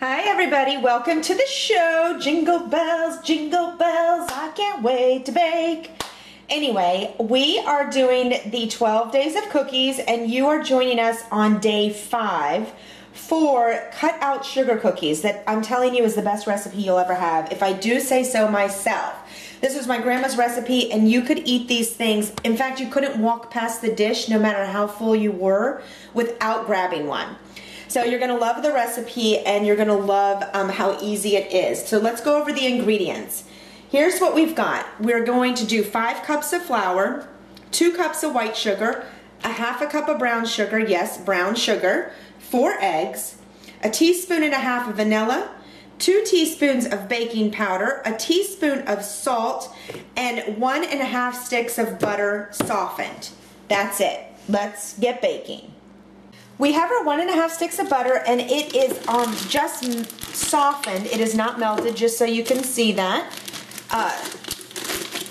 Hi everybody, welcome to the show. Jingle bells, I can't wait to bake. Anyway, we are doing the 12 days of cookies and you are joining us on day 5 for cut out sugar cookies that I'm telling you is the best recipe you'll ever have, if I do say so myself. This was my grandma's recipe and you could eat these things. In fact, you couldn't walk past the dish no matter how full you were without grabbing one. So you're going to love the recipe and you're going to love how easy it is. So let's go over the ingredients. Here's what we've got. We're going to do 5 cups of flour, 2 cups of white sugar, a half a cup of brown sugar, yes, brown sugar, 4 eggs, a teaspoon and a half of vanilla, 2 teaspoons of baking powder, a teaspoon of salt, and 1.5 sticks of butter softened. That's it. Let's get baking. We have our 1.5 sticks of butter and it is just softened. It is not melted, just so you can see that.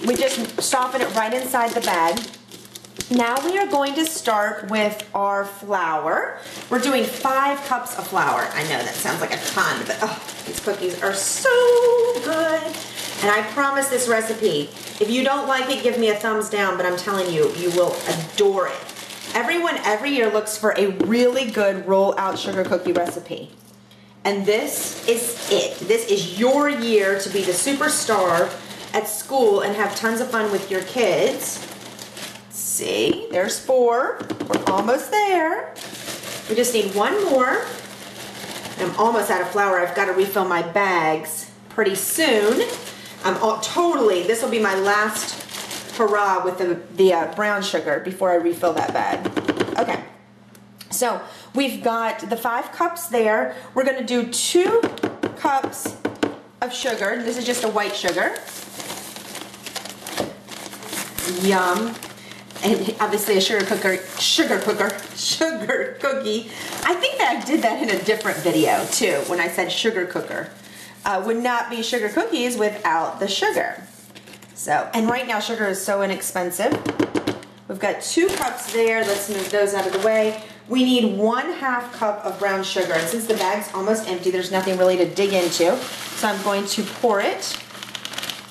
We just soften it right inside the bag. Now we are going to start with our flour. We're doing 5 cups of flour. I know that sounds like a ton, but oh, these cookies are so good. And I promise this recipe, if you don't like it, give me a thumbs down, but I'm telling you, you will adore it. Everyone every year looks for a really good roll out sugar cookie recipe. And this is it. This is your year to be the superstar at school and have tons of fun with your kids. See, there's 4. We're almost there. We just need 1 more. I'm almost out of flour. I've got to refill my bags pretty soon. This will be my last hurrah with the brown sugar before I refill that bag. Okay, so we've got the 5 cups there. We're going to do 2 cups of sugar. This is just a white sugar. Yum. And obviously a sugar cookie. I think that I did that in a different video too when I said sugar cooker. Would not be sugar cookies without the sugar. So, and right now sugar is so inexpensive. We've got 2 cups there. Let's move those out of the way. We need 1/2 cup of brown sugar. And since the bag's almost empty, there's nothing really to dig into. So I'm going to pour it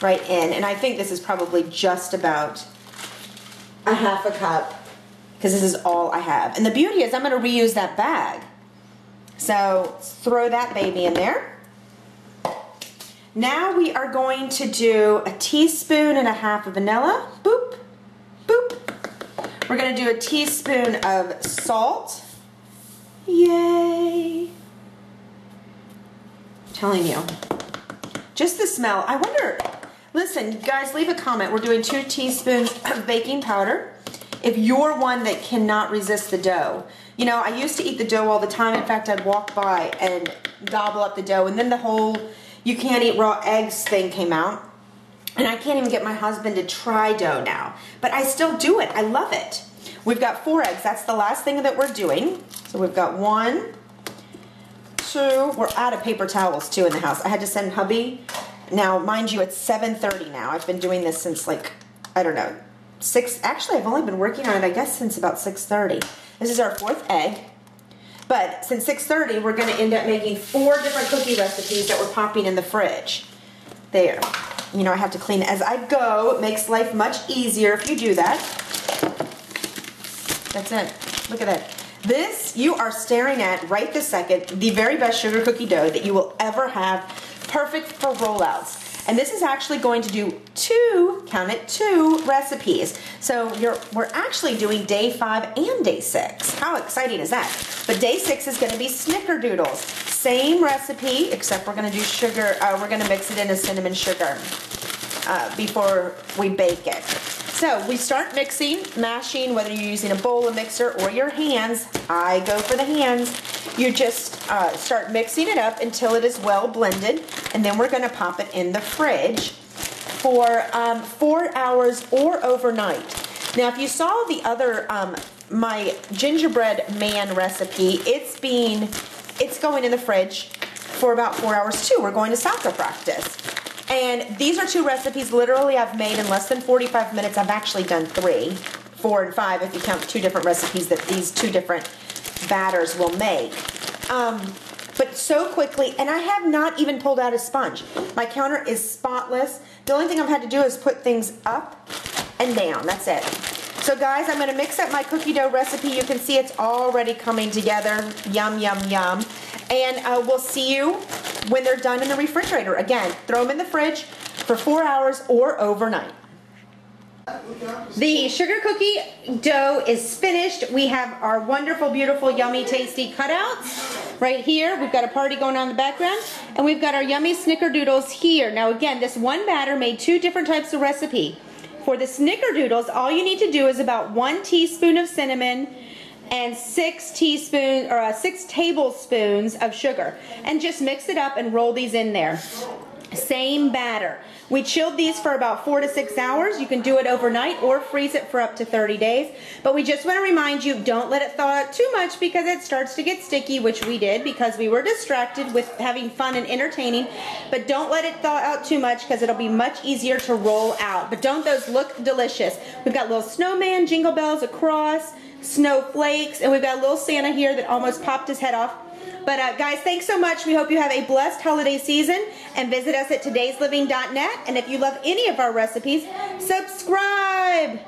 right in. And I think this is probably just about a 1/2 cup because this is all I have. And the beauty is I'm going to reuse that bag. So throw that baby in there. Now we are going to do a teaspoon and a half of vanilla. Boop, boop. We're going to do a teaspoon of salt. Yay. I'm telling you. Just the smell. I wonder, listen, guys, leave a comment. We're doing 2 teaspoons of baking powder. If you're one that cannot resist the dough. You know, I used to eat the dough all the time. In fact, I'd walk by and gobble up the dough. And then the whole you can't eat raw eggs thing came out. And I can't even get my husband to try dough now. But I still do it. I love it. We've got 4 eggs. That's the last thing that we're doing. So we've got 1, 2. We're out of paper towels too in the house. I had to send hubby. Now, mind you, it's 7:30 now. I've been doing this since like, I don't know, 6. Actually, I've only been working on it, I guess, since about 6:30. This is our 4th egg. But since 6:30, we're going to end up making 4 different cookie recipes that we're popping in the fridge. There. You know, I have to clean it as I go. It makes life much easier if you do that. That's it. Look at that. This, you are staring at right this second, the very best sugar cookie dough that you will ever have. Perfect for rollouts. And this is actually going to do 2, count it, 2 recipes. So we're actually doing day 5 and day 6. How exciting is that? But day 6 is going to be snickerdoodles. Same recipe, except we're going to do sugar, we're going to mix it in a cinnamon sugar before we bake it. So we start mixing, mashing, whether you're using a bowl, a mixer, or your hands. I go for the hands. You just start mixing it up until it is well blended, and then we're going to pop it in the fridge for 4 hours or overnight. Now, if you saw the other, my gingerbread man recipe, it's going in the fridge for about 4 hours too. We're going to soccer practice. And these are 2 recipes literally I've made in less than 45 minutes. I've actually done 3, 4, and 5 if you count 2 different recipes that these 2 different batters will make. but so quickly, and I have not even pulled out a sponge. My counter is spotless. The only thing I've had to do is put things up and down. That's it. So guys, I'm going to mix up my cookie dough recipe. You can see it's already coming together. Yum, yum, yum. And we'll see you when they're done in the refrigerator. Again, throw them in the fridge for 4 hours or overnight. The sugar cookie dough is finished. We have our wonderful, beautiful, yummy, tasty cutouts right here. We've got a party going on in the background. And we've got our yummy snickerdoodles here. Now again, this one batter made 2 different types of recipe. For the snickerdoodles, all you need to do is about 1 teaspoon of cinnamon and 6 tablespoons of sugar. And just mix it up and roll these in there. Same batter. We chilled these for about 4 to 6 hours. You can do it overnight or freeze it for up to 30 days. But we just want to remind you, don't let it thaw out too much because it starts to get sticky, which we did because we were distracted with having fun and entertaining. But don't let it thaw out too much because it'll be much easier to roll out. But don't those look delicious? We've got little snowman, jingle bells across, snowflakes, and we've got a little Santa here that almost popped his head off. But guys, thanks so much. We hope you have a blessed holiday season, and visit us at todaysliving.net. And if you love any of our recipes, subscribe.